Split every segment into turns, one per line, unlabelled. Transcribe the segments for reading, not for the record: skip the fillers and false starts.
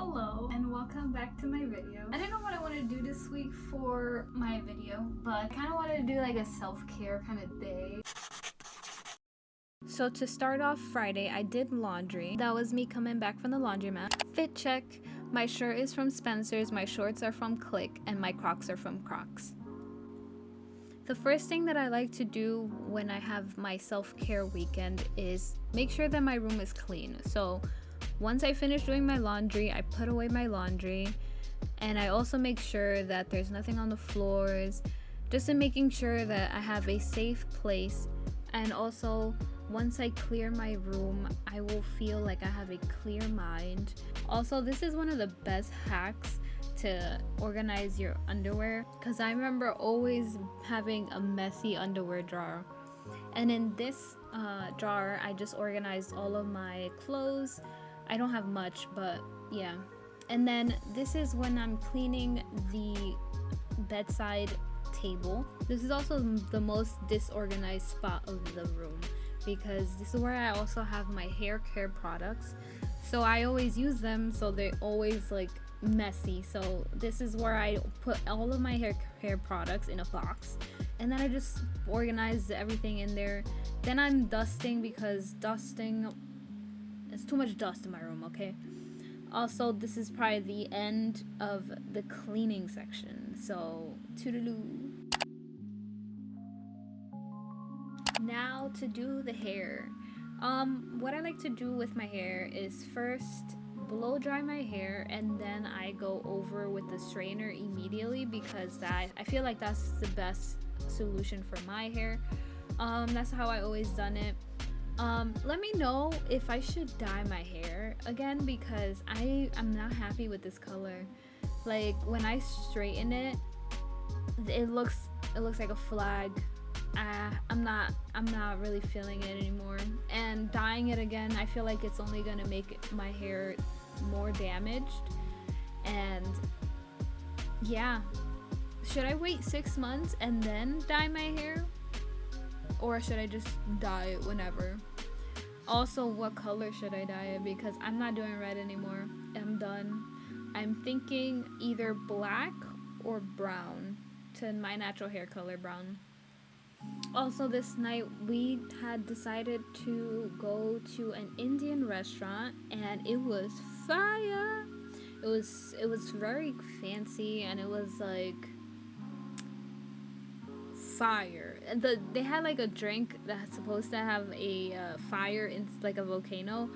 Hello and welcome back to my video. I don't know what I want to do this week for my video, but I kind of wanted to do like a self-care kind of day. So to start off Friday, I did laundry. That was me coming back from the laundromat. Fit check. My shirt is from Spencer's, my shorts are from Click, and my Crocs are from Crocs. The first thing that I like to do when I have my self-care weekend is make sure that my room is clean. So once I finish doing my laundry, I put away my laundry, and I also make sure that there's nothing on the floors, just in making sure that I have a safe place. And also, once I clear my room, I will feel like I have a clear mind. Also, this is one of the best hacks to organize your underwear, because I remember always having a messy underwear drawer. And in this drawer, I just organized all of my clothes. I don't have much, but yeah. And then this is when I'm cleaning the bedside table. This is also the most disorganized spot of the room, because this is where I also have my hair care products. So I always use them, so they're always like messy. So this is where I put all of my hair products in a box, and then I just organize everything in there. Then I'm dusting, because it's too much dust in my room, okay? Also, this is probably the end of the cleaning section, so toodaloo. Now to do the hair. What I like to do with my hair is first blow dry my hair, and then I go over with the straightener immediately, because I feel like that's the best solution for my hair. That's how I always done it. Let me know if I should dye my hair again, because I'm not happy with this color. Like when I straighten it, it looks like a flag. I'm not really feeling it anymore. And dyeing it again, I feel like it's only gonna make my hair more damaged. And yeah, should I wait 6 months and then dye my hair? Or should I just dye it whenever? Also, what color should I dye it? Because I'm not doing red anymore. I'm done. I'm thinking either black or brown, to my natural hair color, brown. Also, this night we had decided to go to an Indian restaurant, and it was fire. It was very fancy, and it was like fire. They had like a drink that's supposed to have a fire in like a volcano,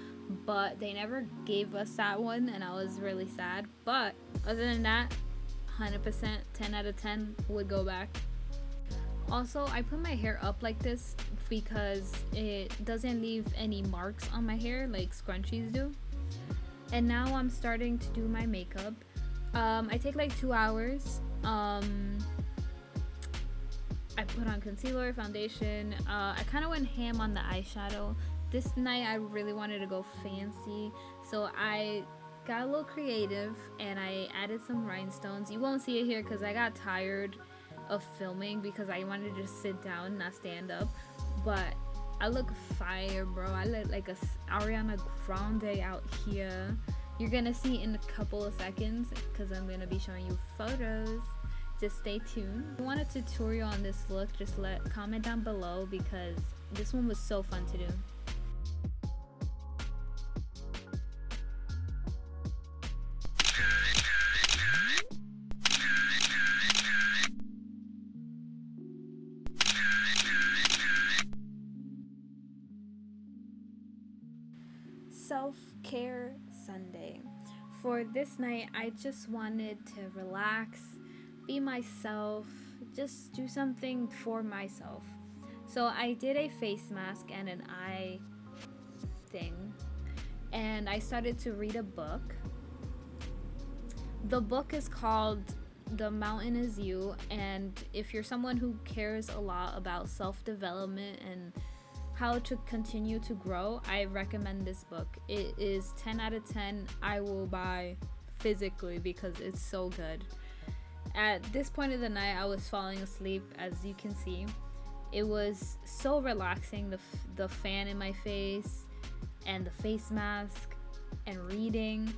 but they never gave us that one, and I was really sad. But other than that, 100% 10 out of 10 would go back. Also, I put my hair up like this because it doesn't leave any marks on my hair like scrunchies do. And now I'm starting to do my makeup. I take like 2 hours. I put on concealer, foundation. I kind of went ham on the eyeshadow. This night I really wanted to go fancy, so I got a little creative and I added some rhinestones. You won't see it here because I got tired of filming, because I wanted to just sit down, not stand up. But I look fire, bro. I look like a Ariana Grande out here. You're gonna see in a couple of seconds, because I'm gonna be showing you photos. Just stay tuned. If you want a tutorial on this look, just comment down below, because this one was so fun to do. Self-care Sunday. For this night, I just wanted to relax, be myself, just do something for myself. So I did a face mask and an eye thing, and I started to read a book. The book is called The Mountain Is You, and if you're someone who cares a lot about self-development and how to continue to grow, I recommend this book. It is 10 out of 10. I will buy physically because it's so good. At this point of the night, I was falling asleep, as you can see. It was so relaxing, the fan in my face and the face mask and reading.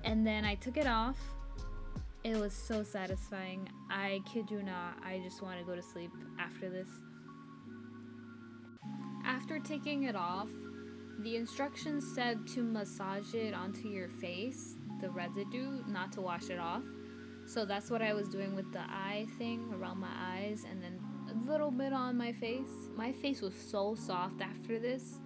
And then I took it off. It was so satisfying. I kid you not, I just want to go to sleep after this. After taking it off, the instructions said to massage it onto your face, the residue, not to wash it off. So that's what I was doing with the eye thing around my eyes, and then a little bit on my face. My face was so soft after this.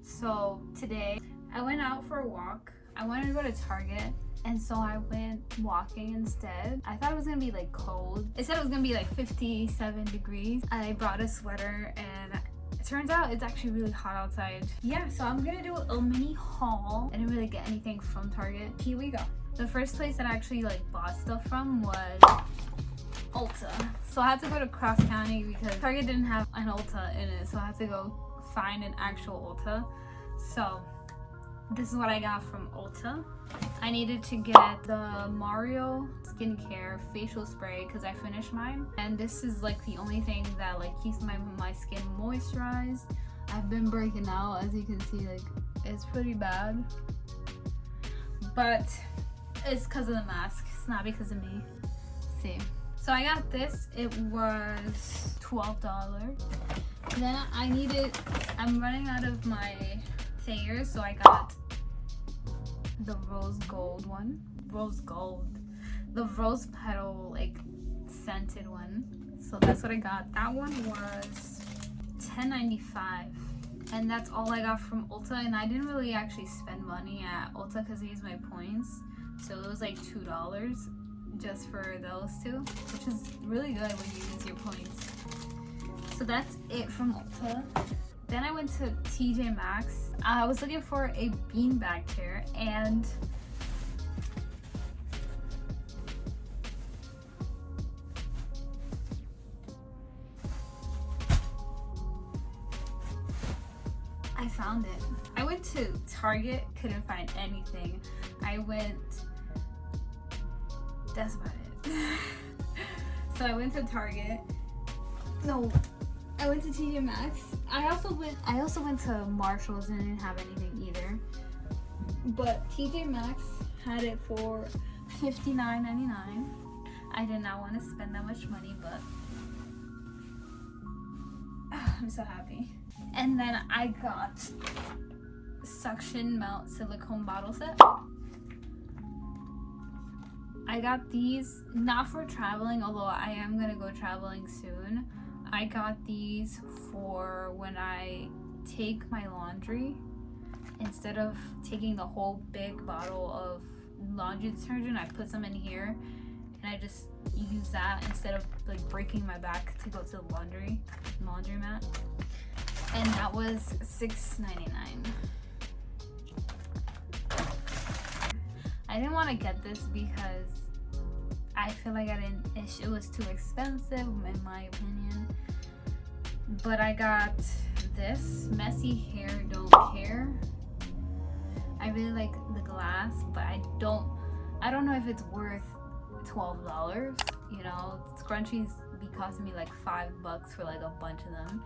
So today I went out for a walk. I wanted to go to Target, and so I went walking instead. I thought it was gonna be like cold. It said it was gonna be like 57 degrees. I brought a sweater, and it turns out it's actually really hot outside. Yeah, so I'm gonna do a mini haul. I didn't really get anything from Target. Here we go. The first place that I actually like bought stuff from was Ulta. So I had to go to Cross County because Target didn't have an Ulta in it, so I had to go find an actual Ulta. So this is what I got from Ulta. I needed to get the Mario skincare facial spray because I finished mine, and this is like the only thing that like keeps my skin moisturized. I've been breaking out, as you can see, like it's pretty bad, but it's because of the mask. It's not because of me. See, so I got this. It was $12. Then I'm running out of my thingers, so I got the rose gold one. The rose petal like scented one. So that's what I got. That one was $10.95, and that's all I got from Ulta. And I didn't really actually spend money at Ulta because I used my points, so it was like $2 just for those two, which is really good when you use your points. So that's it from Ulta. Then I went to TJ Maxx. I was looking for a beanbag chair, and I found it. I went to Target, couldn't find anything. That's about it. So I went to Target. No, I went to TJ Maxx. I also went to Marshall's and didn't have anything either. But TJ Maxx had it for $59.99. I did not want to spend that much money, but I'm so happy. And then I got suction melt silicone bottle set. I got these not for traveling, although I am gonna go traveling soon. I got these for when I take my laundry. Instead of taking the whole big bottle of laundry detergent, I put some in here, and I just use that instead of like breaking my back to go to the laundromat. And that was $6.99. I didn't want to get this because I feel like it was too expensive in my opinion. But I got this Messy Hair Don't Care. I really like the glass, but I don't know if it's worth $12. You know, scrunchies be costing me like $5 for like a bunch of them.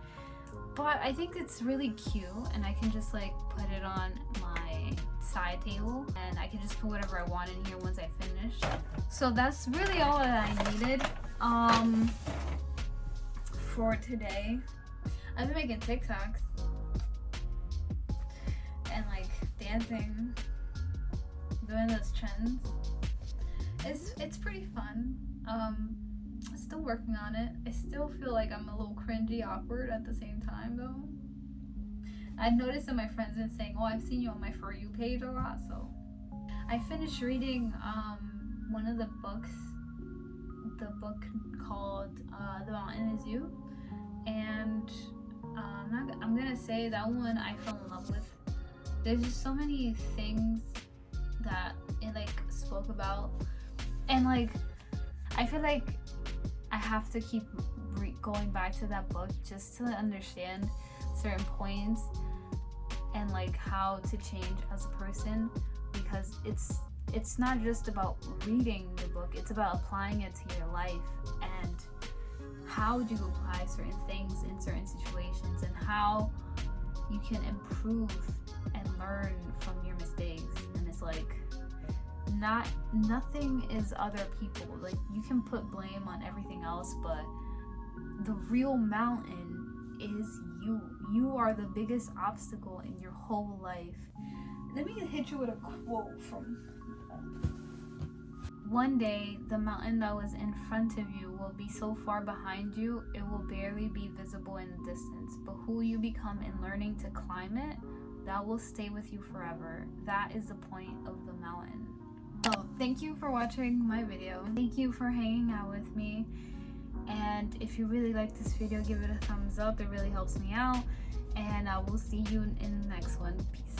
But I think it's really cute, and I can just like put it on my side table, and I can just put whatever I want in here once I finish. So that's really all that I needed for today. I've been making TikToks and like dancing, doing those trends. It's pretty fun. Still working on it. I still feel like I'm a little cringy, awkward at the same time though. I've noticed that my friends have been saying, oh, I've seen you on my For You page a lot. So I finished reading one of the books, the book called The Mountain Is You, and I'm gonna say that one I fell in love with. There's just so many things that it like spoke about, and like I feel like I have to keep going back to that book just to understand certain points and like how to change as a person, because it's not just about reading the book, it's about applying it to your life, and how do you apply certain things in certain situations, and how you can improve and learn from your mistakes. And it's like, nothing is other people. Like, you can put blame on everything else, but the real mountain is you. You are the biggest obstacle in your whole life. Let me hit you with a quote from one day, the mountain that was in front of you will be so far behind you, it will barely be visible in the distance. But who you become in learning to climb it, that will stay with you forever. That is the point of the mountain. So thank you for watching my video. Thank you for hanging out with me. And if you really like this video, give it a thumbs up. It really helps me out. And I will see you in the next one. Peace.